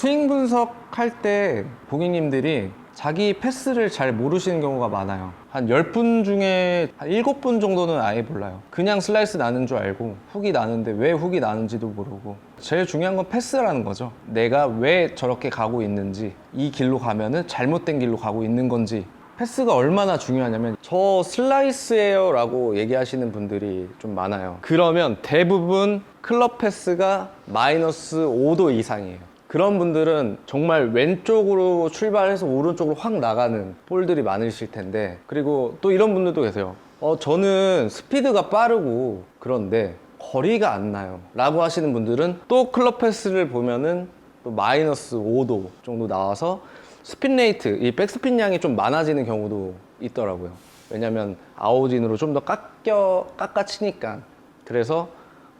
스윙 분석할 때 고객님들이 자기 패스를 잘 모르시는 경우가 많아요. 한 10분 중에 한 7분 정도는 아예 몰라요. 그냥 슬라이스 나는 줄 알고 훅이 나는데 왜 훅이 나는지도 모르고. 제일 중요한 건 패스라는 거죠. 내가 왜 저렇게 가고 있는지, 이 길로 가면은 잘못된 길로 가고 있는 건지. 패스가 얼마나 중요하냐면, 저 슬라이스예요 라고 얘기하시는 분들이 좀 많아요. 그러면 대부분 클럽 패스가 마이너스 5도 이상이에요. 그런 분들은 정말 왼쪽으로 출발해서 오른쪽으로 확 나가는 볼들이 많으실 텐데, 그리고 또 이런 분들도 계세요. 저는 스피드가 빠르고 그런데 거리가 안 나요 라고 하시는 분들은 또 클럽 패스를 보면은 또 마이너스 5도 정도 나와서 스핀 레이트, 이 백스핀 양이 좀 많아지는 경우도 있더라고요. 왜냐면 아웃인으로 좀 더 깎아치니까. 그래서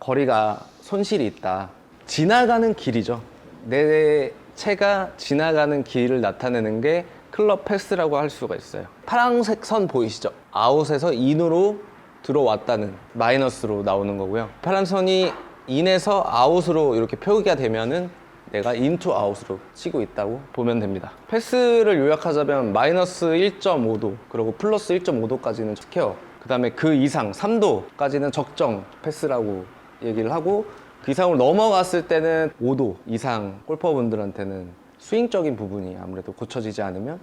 거리가 손실이 있다. 지나가는 길이죠. 내 채가 지나가는 길을 나타내는 게 클럽 패스라고 할 수가 있어요. 파란색 선 보이시죠? 아웃에서 인으로 들어왔다는, 마이너스로 나오는 거고요. 파란 선이 인에서 아웃으로 이렇게 표기가 되면은 내가 인투 아웃으로 치고 있다고 보면 됩니다. 패스를 요약하자면 마이너스 1.5도 그리고 플러스 1.5도까지는 스퀘어, 그 다음에 그 이상 3도까지는 적정 패스라고 얘기를 하고, 그 이상으로 넘어갔을 때는 5도 이상 골퍼분들한테는 스윙적인 부분이 아무래도 고쳐지지 않으면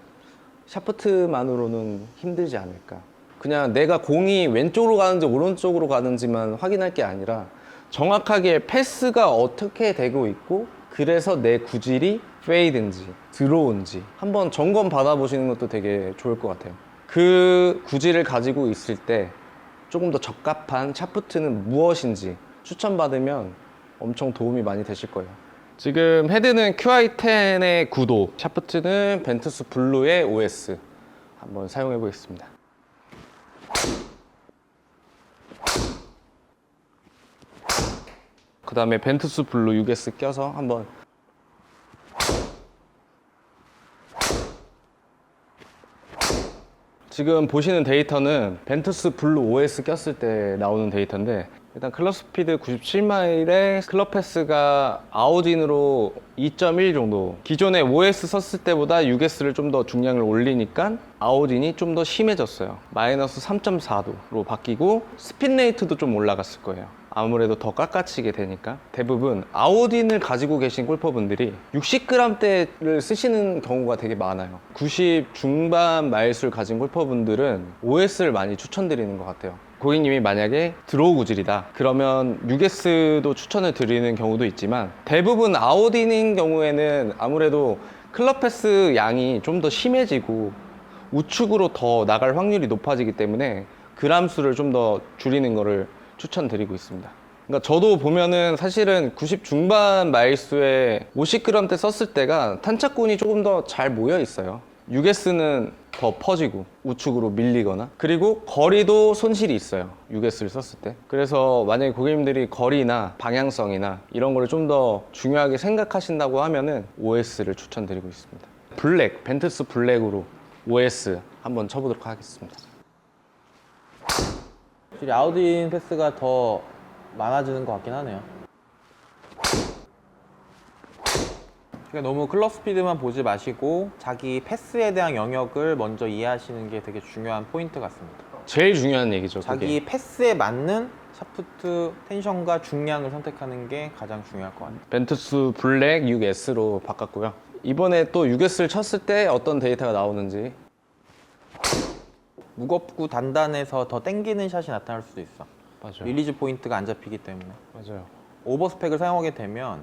샤프트만으로는 힘들지 않을까. 그냥 내가 공이 왼쪽으로 가는지 오른쪽으로 가는지만 확인할 게 아니라 정확하게 패스가 어떻게 되고 있고, 그래서 내 구질이 페이드인지 드로우인지 한번 점검 받아보시는 것도 되게 좋을 것 같아요. 그 구질을 가지고 있을 때 조금 더 적합한 샤프트는 무엇인지 추천받으면 엄청 도움이 많이 되실 거예요. 지금 헤드는 QI10의 9도, 샤프트는 벤투스 블루의 OS 한번 사용해 보겠습니다. 그 다음에 벤투스 블루 6S 껴서 한번. 지금 보시는 데이터는 벤투스 블루 OS 꼈을 때 나오는 데이터인데, 일단 클럽 스피드 97마일에 클럽 패스가 아웃인으로 2.1 정도, 기존에 OS 썼을 때보다 6S를 좀 더 중량을 올리니까 아웃인이 좀 더 심해졌어요. 마이너스 3.4도로 바뀌고 스핀 레이트도 좀 올라갔을 거예요. 아무래도 더 깎아치게 되니까. 대부분 아웃인을 가지고 계신 골퍼분들이 60g대를 쓰시는 경우가 되게 많아요. 90 중반 마일수를 가진 골퍼분들은 OS를 많이 추천드리는 것 같아요. 고객님이 만약에 드로우 구질이다 그러면 6S도 추천을 드리는 경우도 있지만, 대부분 아웃인인 경우에는 아무래도 클럽 패스 양이 좀 더 심해지고 우측으로 더 나갈 확률이 높아지기 때문에 그람 수를 좀 더 줄이는 거를 추천드리고 있습니다. 그러니까 저도 보면은 사실은 90 중반 마일수에 50g대 썼을 때가 탄착군이 조금 더 잘 모여 있어요. 6S는 더 퍼지고 우측으로 밀리거나, 그리고 거리도 손실이 있어요 6S를 썼을 때. 그래서 만약에 고객님들이 거리나 방향성이나 이런 거를 좀 더 중요하게 생각하신다고 하면은 OS를 추천드리고 있습니다. 블랙, 벤투스 블랙으로 OS 한번 쳐보도록 하겠습니다. 확실히 아웃인 패스가 더 많아지는 것 같긴 하네요. 그러니까 너무 클럽 스피드만 보지 마시고 자기 패스에 대한 영역을 먼저 이해하시는 게 되게 중요한 포인트 같습니다. 제일 중요한 얘기죠. 자기 패스에 맞는 샤프트 텐션과 중량을 선택하는 게 가장 중요할 것 같아요. 벤투스 블랙 6S로 바꿨고요. 이번에 또 6S를 쳤을 때 어떤 데이터가 나오는지. 무겁고 단단해서 더 땡기는 샷이 나타날 수도 있어. 맞아요. 릴리즈 포인트가 안 잡히기 때문에. 맞아요. 오버스펙을 사용하게 되면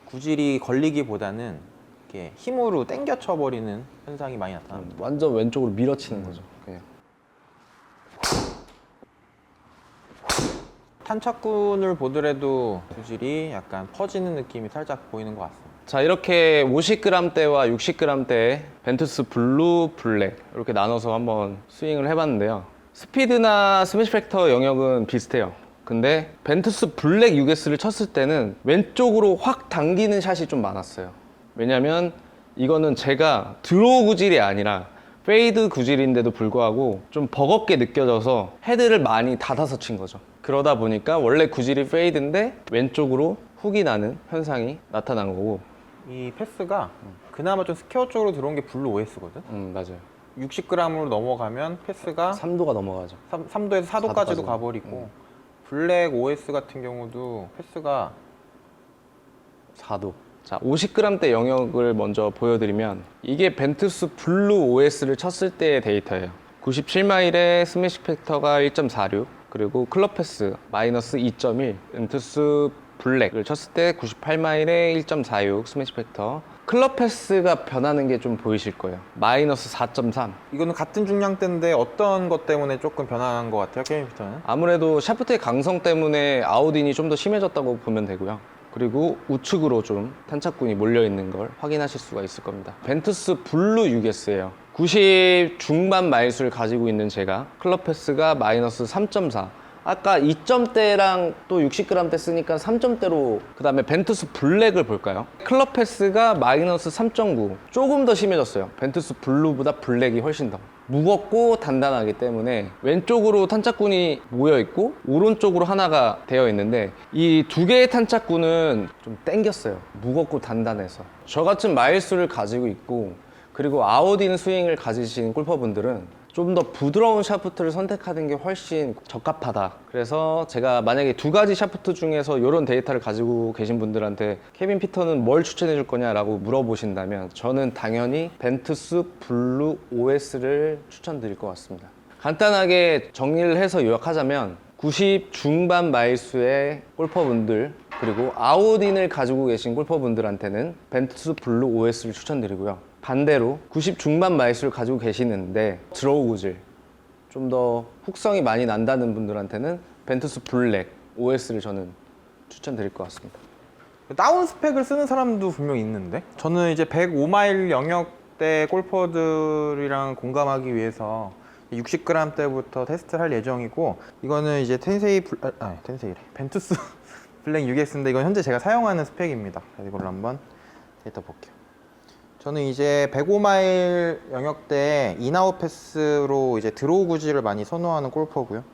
구질이 걸리기보다는 이렇게 힘으로 땡겨 쳐버리는 현상이 많이 나타납니다. 완전 왼쪽으로 밀어치는 거죠. 네. 탄착군을 보더라도 구질이 약간 퍼지는 느낌이 살짝 보이는 것 같습니다. 자, 이렇게 50g대와 60g대 벤투스 블루, 블랙 이렇게 나눠서 한번 스윙을 해봤는데요. 스피드나 스매시 팩터 영역은 비슷해요. 근데 벤투스 블랙 6S를 쳤을 때는 왼쪽으로 확 당기는 샷이 좀 많았어요. 왜냐면 이거는 제가 드로우 구질이 아니라 페이드 구질인데도 불구하고 좀 버겁게 느껴져서 헤드를 많이 닫아서 친 거죠. 그러다 보니까 원래 구질이 페이드인데 왼쪽으로 훅이 나는 현상이 나타난 거고, 이 패스가 그나마 좀 스퀘어 쪽으로 들어온 게 블루 OS거든. 맞아요. 60g으로 넘어가면 패스가 3도가 넘어가죠. 3도에서 4도까지도 4도까지. 가버리고 블랙 OS 같은 경우도 패스가 4도. 자, 50g대 영역을 먼저 보여드리면 이게 벤투스 블루 OS를 쳤을 때의 데이터예요. 97마일에 스매시 팩터가 1.46, 그리고 클럽 패스 마이너스 2.1, 벤투스 블랙을 쳤을 때 98마일에 1.46 스매시 팩터. 클럽 패스가 변하는 게 좀 보이실 거예요. 마이너스 4.3. 이거는 같은 중량대인데 어떤 것 때문에 조금 변화한 것 같아요, 케빈 피터는? 아무래도 샤프트의 강성 때문에 아웃인이 좀 더 심해졌다고 보면 되고요. 그리고 우측으로 좀 탄착군이 몰려있는 걸 확인하실 수가 있을 겁니다. 벤투스 블루 6S예요. 90 중반 마일수를 가지고 있는 제가 클럽 패스가 마이너스 3.4. 아까 2점대랑 또 60g대 쓰니까 3점대로, 그 다음에 벤투스 블랙을 볼까요? 클럽 패스가 마이너스 3.9. 조금 더 심해졌어요. 벤투스 블루보다 블랙이 훨씬 더 무겁고 단단하기 때문에 왼쪽으로 탄착군이 모여 있고 오른쪽으로 하나가 되어 있는데 이 두 개의 탄착군은 좀 땡겼어요. 무겁고 단단해서. 저 같은 마일수를 가지고 있고 그리고 아웃인 스윙을 가지신 골퍼분들은 좀 더 부드러운 샤프트를 선택하는 게 훨씬 적합하다. 그래서 제가 만약에 두 가지 샤프트 중에서 이런 데이터를 가지고 계신 분들한테 케빈 피터는 뭘 추천해 줄 거냐라고 물어보신다면 저는 당연히 벤투스 블루 OS를 추천드릴 것 같습니다. 간단하게 정리를 해서 요약하자면 90 중반 마일수의 골퍼분들 그리고 아웃인을 가지고 계신 골퍼분들한테는 벤투스 블루 OS를 추천드리고요. 반대로 90 중반 마일수를 가지고 계시는데 드로우 구질 좀 더 훅성이 많이 난다는 분들한테는 벤투스 블랙 OS를 저는 추천드릴 것 같습니다. 다운 스펙을 쓰는 사람도 분명 있는데 저는 이제 105마일 영역대 골퍼들이랑 공감하기 위해서 60g대부터 테스트를 할 예정이고 이거는 이제 텐세이래 벤투스 블랙 6X인데 이건 현재 제가 사용하는 스펙입니다. 이걸로 한번 데이터 볼게요. 저는 이제 105마일 영역대 인아웃 패스로 이제 드로우 구질을 많이 선호하는 골퍼고요.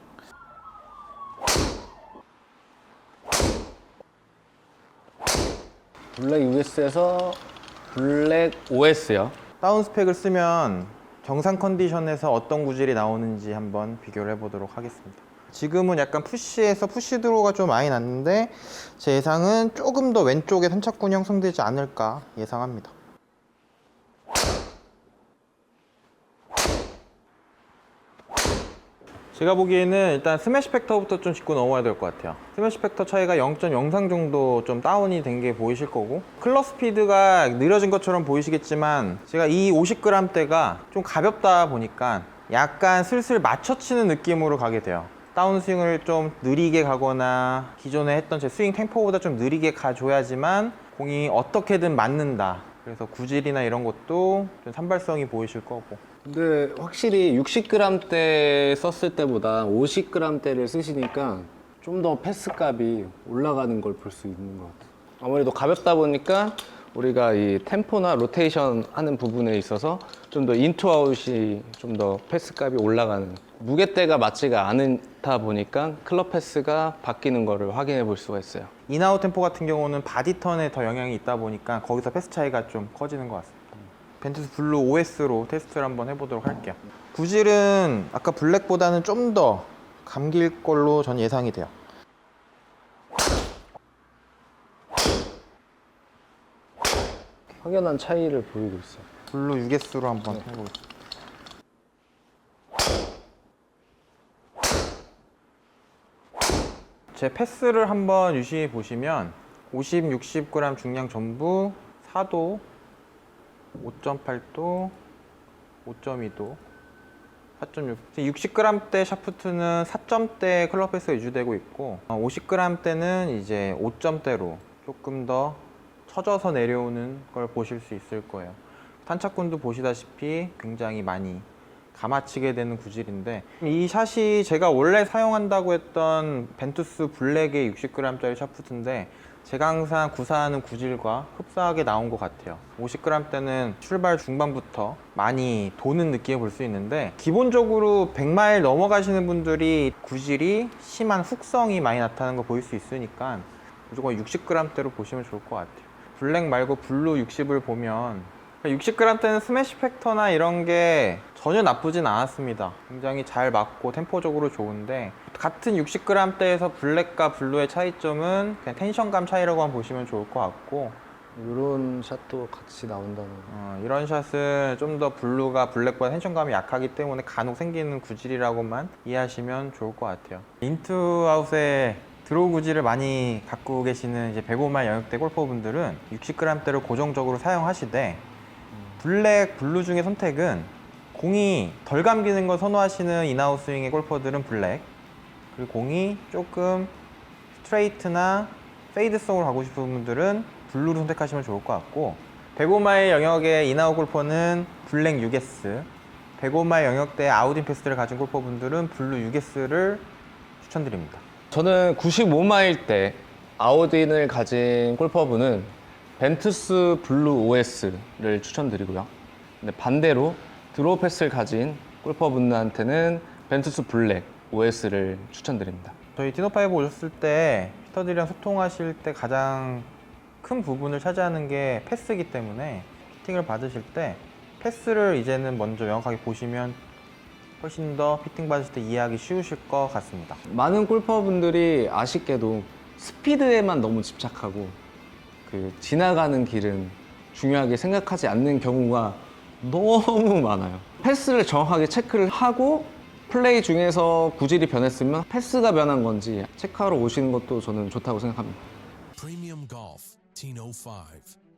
블랙 US에서 블랙 OS요. 다운 스펙을 쓰면 정상 컨디션에서 어떤 구질이 나오는지 한번 비교를 해보도록 하겠습니다. 지금은 약간 푸시에서 푸시 드로우가 좀 많이 났는데 제 예상은 조금 더 왼쪽에 탄착군이 형성되지 않을까 예상합니다. 제가 보기에는 일단 스매시 팩터부터 좀 짚고 넘어야 될 것 같아요. 스매시 팩터 차이가 0.03 정도 좀 다운이 된 게 보이실 거고 클럽 스피드가 느려진 것처럼 보이시겠지만 제가 이 50g대가 좀 가볍다 보니까 약간 슬슬 맞춰치는 느낌으로 가게 돼요. 다운스윙을 좀 느리게 가거나 기존에 했던 제 스윙 템포보다 좀 느리게 가줘야지만 공이 어떻게든 맞는다. 그래서 구질이나 이런 것도 좀 산발성이 보이실 거고. 근데 확실히 60g대 썼을 때보다 50g대를 쓰시니까 좀 더 패스 값이 올라가는 걸 볼 수 있는 것 같아요. 아무래도 가볍다 보니까 우리가 이 템포나 로테이션 하는 부분에 있어서 좀 더 인투아웃이 좀 더 패스 값이 올라가는, 무게대가 맞지가 않다 보니까 클럽 패스가 바뀌는 거를 확인해 볼 수가 있어요. 인아웃 템포 같은 경우는 바디 턴에 더 영향이 있다 보니까 거기서 패스 차이가 좀 커지는 것 같습니다. 벤투스 블루 OS로 테스트를 한번 해보도록 할게요. 구질은 아까 블랙보다는 좀 더 감길 걸로 전 예상이 돼요. 확연한 차이를 보이고 있어요. 블루 6S로 한번 해보겠습니다. 제 패스를 한번 유심히 보시면 50, 60g 중량 전부 4도, 5.8도, 5.2도, 4.6. 60g대 샤프트는 4점대 클럽 패스가 유지되고 있고 50g대는 이제 5점대로 조금 더 처져서 내려오는 걸 보실 수 있을 거예요. 탄착군도 보시다시피 굉장히 많이 감아치게 되는 구질인데 이 샷이 제가 원래 사용한다고 했던 벤투스 블랙의 60g짜리 샤프트인데 제가 항상 구사하는 구질과 흡사하게 나온 것 같아요. 50g대는 출발 중반부터 많이 도는 느낌을 볼 수 있는데 기본적으로 100마일 넘어가시는 분들이 구질이 심한 훅성이 많이 나타나는 거 보일 수 있으니까 무조건 60g대로 보시면 좋을 것 같아요. 블랙 말고 블루 60을 보면 60g 대는 스매시 팩터나 이런 게 전혀 나쁘진 않았습니다. 굉장히 잘 맞고 템포적으로 좋은데 같은 60g 대에서 블랙과 블루의 차이점은 그냥 텐션감 차이라고만 보시면 좋을 것 같고 이런 샷도 같이 나온다는 이런 샷은 좀 더 블루가 블랙보다 텐션감이 약하기 때문에 간혹 생기는 구질이라고만 이해하시면 좋을 것 같아요. 인투아웃에 드로우 구질을 많이 갖고 계시는 이제 105마일 영역대 골퍼분들은 60g대를 고정적으로 사용하시되 블랙, 블루 중에 선택은 공이 덜 감기는 걸 선호하시는 인아웃 스윙의 골퍼들은 블랙, 그리고 공이 조금 스트레이트나 페이드성으로 가고 싶은 분들은 블루를 선택하시면 좋을 것 같고 105마일 영역의 인아웃 골퍼는 블랙 6S, 105마일 영역대 아웃인 패스를 가진 골퍼분들은 블루 6S를 추천드립니다. 저는 95마일 때 아웃인을 가진 골퍼분은 벤투스 블루 OS를 추천드리고요. 근데 반대로 드로우 패스를 가진 골퍼분들한테는 벤투스 블랙 OS를 추천드립니다. 저희 디너5 오셨을 때 피터들이랑 소통하실 때 가장 큰 부분을 차지하는 게 패스이기 때문에 피팅을 받으실 때 패스를 이제는 먼저 명확하게 보시면 훨씬 더 피팅 받으실 때 이해하기 쉬우실 것 같습니다. 많은 골퍼분들이 아쉽게도 스피드에만 너무 집착하고 그 지나가는 길은 중요하게 생각하지 않는 경우가 너무 많아요. 패스를 정확하게 체크를 하고 플레이 중에서 구질이 변했으면 패스가 변한 건지 체크하러 오시는 것도 저는 좋다고 생각합니다. Premium Golf, Tino 5.